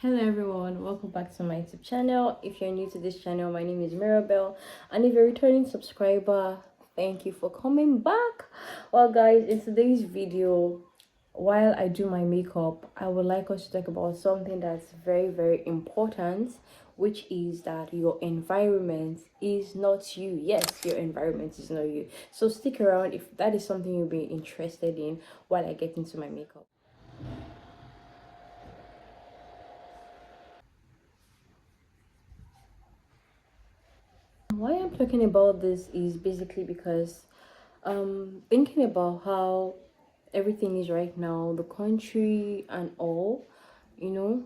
Hello everyone, welcome back to my YouTube channel. If you're new to this channel, my name is Mirabelle, and if you're a returning subscriber, thank you for coming back. Well guys, in today's video, while I do my makeup, I would like us to talk about something that's very important, which is that your environment is not you. Yes, your environment is not you. So stick around if that is something you'll be interested in while I get into my makeup. Why I'm talking about this is basically because thinking about how everything is right now, the country and all, you know,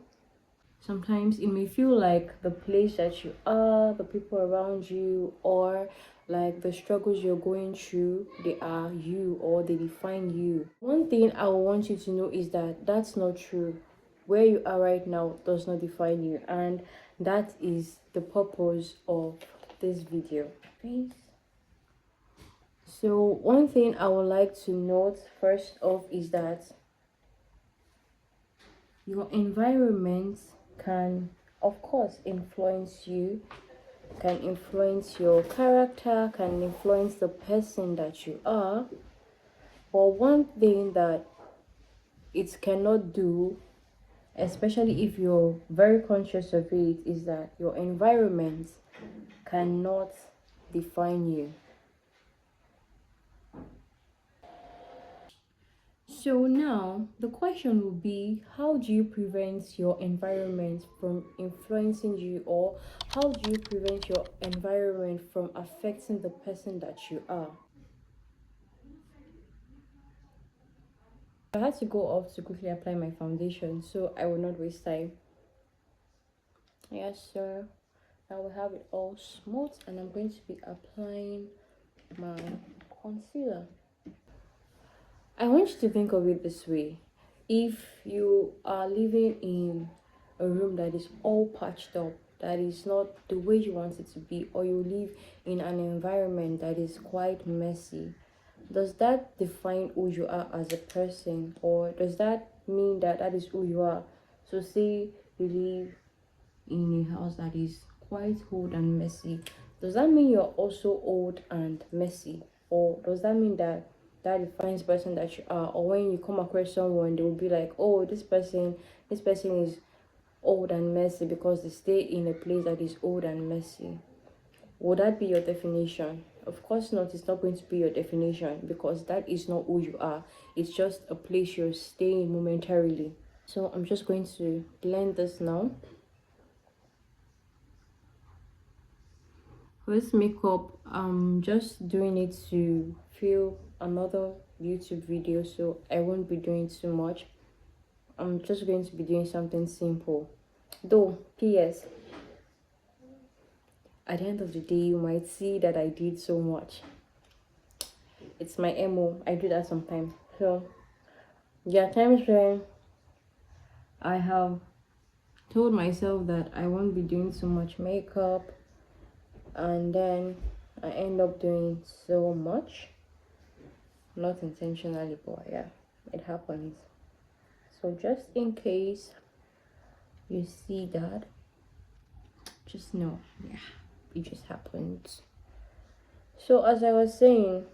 sometimes it may feel like the place that you are, the people around you, or like the struggles you're going through, they are you or they define you. One thing I want you to know is that that's not true. Where you are right now does not define you, and that is the purpose of this video. Peace. So one thing I would like to note first off is that your environment can of course influence you, can influence your character, can influence the person that you are. But one thing that it cannot do, especially if you're very conscious of it, is that your environment cannot define you. So now the question will be, how do you prevent your environment from influencing you, or how do you prevent your environment from affecting the person that you are? I had to go off to quickly apply my foundation, so I will not waste time. Yes, sir. Now we have it all smooth, and I'm going to be applying my concealer. I want you to think of it this way. If you are living in a room that is all patched up, that is not the way you want it to be, or you live in an environment that is quite messy, does that define who you are as a person, or does that mean that that is who you are? So say you live in a house that is quite old and messy, does that mean you're also old and messy, or does that mean that that defines the person that you are? Or when you come across someone, they will be like, oh, this person is old and messy because they stay in a place that is old and messy. Would that be your definition? Of course not. It's not going to be your definition, because that is not who you are. It's just a place you're staying momentarily. So I'm just going to blend this now. For this makeup, I'm just doing it to feel another YouTube video, so I won't be doing too much. I'm just going to be doing something simple. Though, PS, at the end of the day, you might see that I did so much. It's my MO. I do that sometimes. So, there are times when I have told myself that I won't be doing so much makeup, and then I end up doing so much. Not intentionally, but yeah, it happens. So just in case you see that, just know, yeah, it just happens. So as I was saying,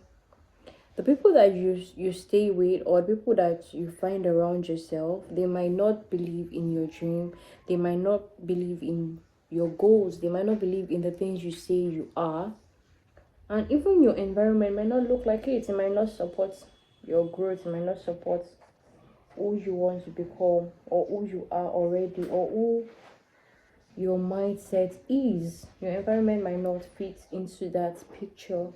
the people that you stay with, or people that you find around yourself, they might not believe in your dream, they might not believe in your goals, they might not believe in the things you say you are, and even your environment might not look like it might not support your growth, it might not support who you want to become, or who you are already, or who your mindset is. Your environment might not fit into that picture,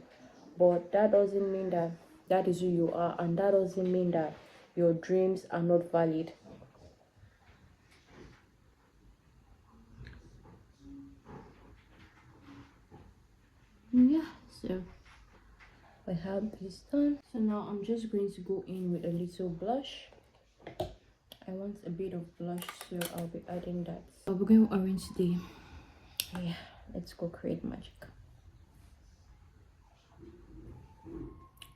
but that doesn't mean that that is who you are, and that doesn't mean that your dreams are not valid. Yeah, so I have this done. So now I'm just going to go in with a little blush. I want a bit of blush, so I'll be adding that. I'll be going orange today. Yeah, let's go create magic.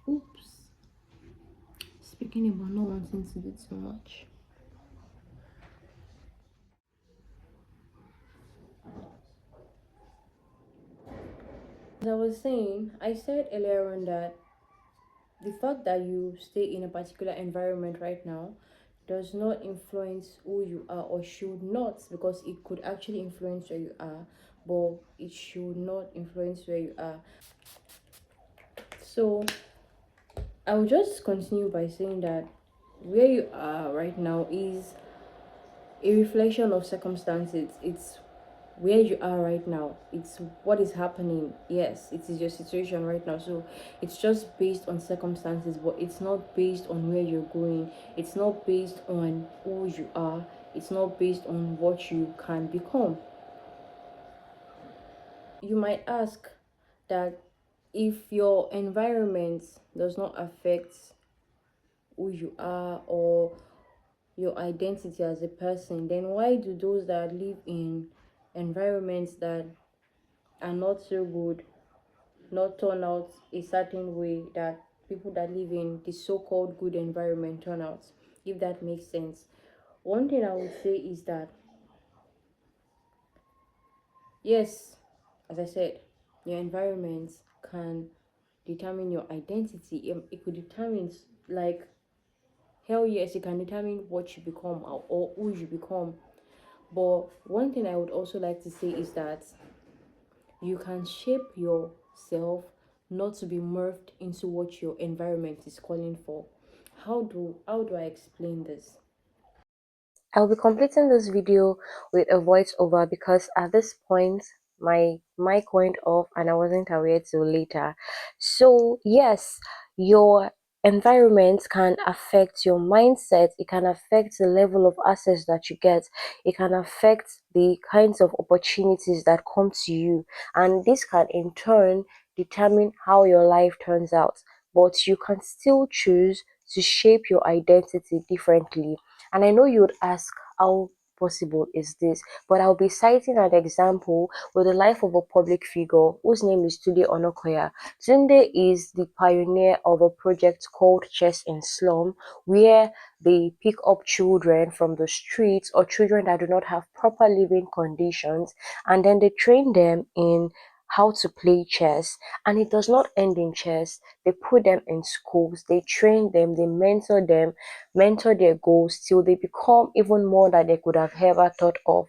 Oops. Speaking about not wanting to do too much. As I was saying, I said earlier on that the fact that you stay in a particular environment right now does not influence who you are, or should not, because it could actually influence where you are, but it should not influence where you are. So I will just continue by saying that where you are right now is a reflection of circumstances. It's where you are right now, it's what is happening. Yes, it is your situation right now, so it's just based on circumstances, but it's not based on where you're going. It's not based on who you are. It's not based on what you can become. You might ask that if your environment does not affect who you are or your identity as a person, then why do those that live in environments that are not so good not turn out a certain way that people that live in the so-called good environment turn out? If that makes sense. One thing I would say is that yes, as I said, your environment can determine your identity. It could determine, like, hell yes, it can determine what you become, or who you become. But one thing I would also like to say is that you can shape yourself not to be morphed into what your environment is calling for. How do I explain this? I'll be completing this video with a voiceover because at this point my mic went off and I wasn't aware till later. So yes, your environment can affect your mindset, it can affect the level of access that you get, it can affect the kinds of opportunities that come to you, and this can in turn determine how your life turns out. But you can still choose to shape your identity differently. And I know you'd ask, how possible is this? But I'll be citing an example with the life of a public figure whose name is Tunde Onokoya. Tunde is the pioneer of a project called Chess in Slum, where they pick up children from the streets or children that do not have proper living conditions, and then they train them in how to play chess. And it does not end in chess. They put them in schools, they train them, they mentor their goals till they become even more than they could have ever thought of.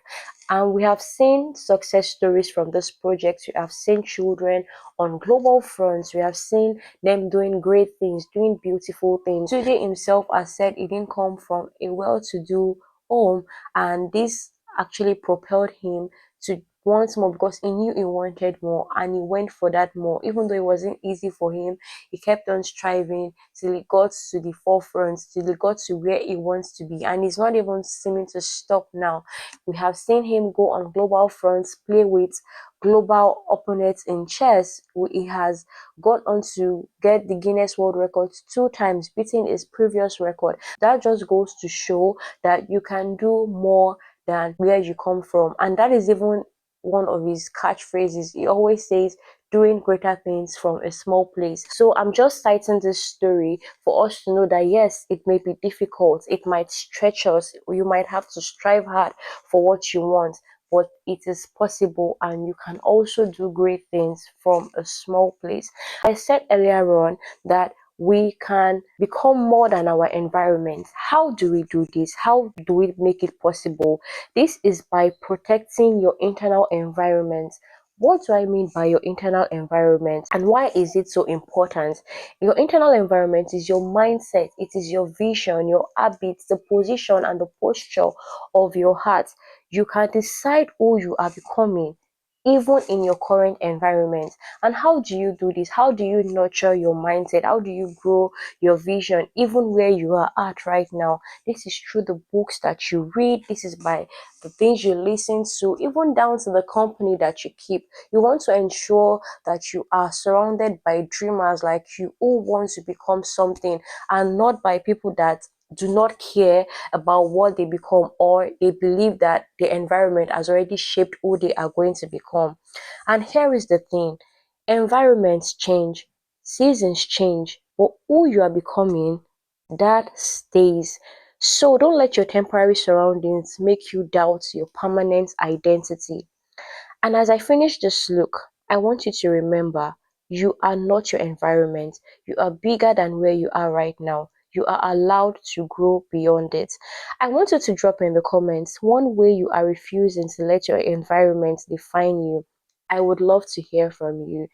And we have seen success stories from this project. We have seen children on global fronts. We have seen them doing great things, doing beautiful things. Today himself has said he didn't come from a well-to-do home, and this actually propelled him to want more because he knew he wanted more and he went for that more. Even though it wasn't easy for him, he kept on striving till he got to the forefront, till he got to where he wants to be. And he's not even seeming to stop now. We have seen him go on global fronts, play with global opponents in chess. He has got on to get the Guinness World Records 2 times, beating his previous record. That just goes to show that you can do more than where you come from. And that is even one of his catchphrases. He always says, doing greater things from a small place. So I'm just citing this story for us to know that yes, it may be difficult, it might stretch us, you might have to strive hard for what you want, but it is possible and you can also do great things from a small place. I said earlier on that we can become more than our environment. How do we do this? How do we make it possible? This is by protecting your internal environment. What do I mean by your internal environment and why is it so important? Your internal environment is your mindset, it is your vision, your habits, the position and the posture of your heart. You can decide who you are becoming even in your current environment. And how do you do this? How do you nurture your mindset? How do you grow your vision even where you are at right now? This is through the books that you read, this is by the things you listen to, even down to the company that you keep. You want to ensure that you are surrounded by dreamers like you who want to become something, and not by people that do not care about what they become, or they believe that the environment has already shaped who they are going to become. And here is the thing, environments change, seasons change, but who you are becoming, that stays. So don't let your temporary surroundings make you doubt your permanent identity. And as I finish this look, I want you to remember you are not your environment. You are bigger than where you are right now. You are allowed to grow beyond it. I want you to drop in the comments one way you are refusing to let your environment define you. I would love to hear from you.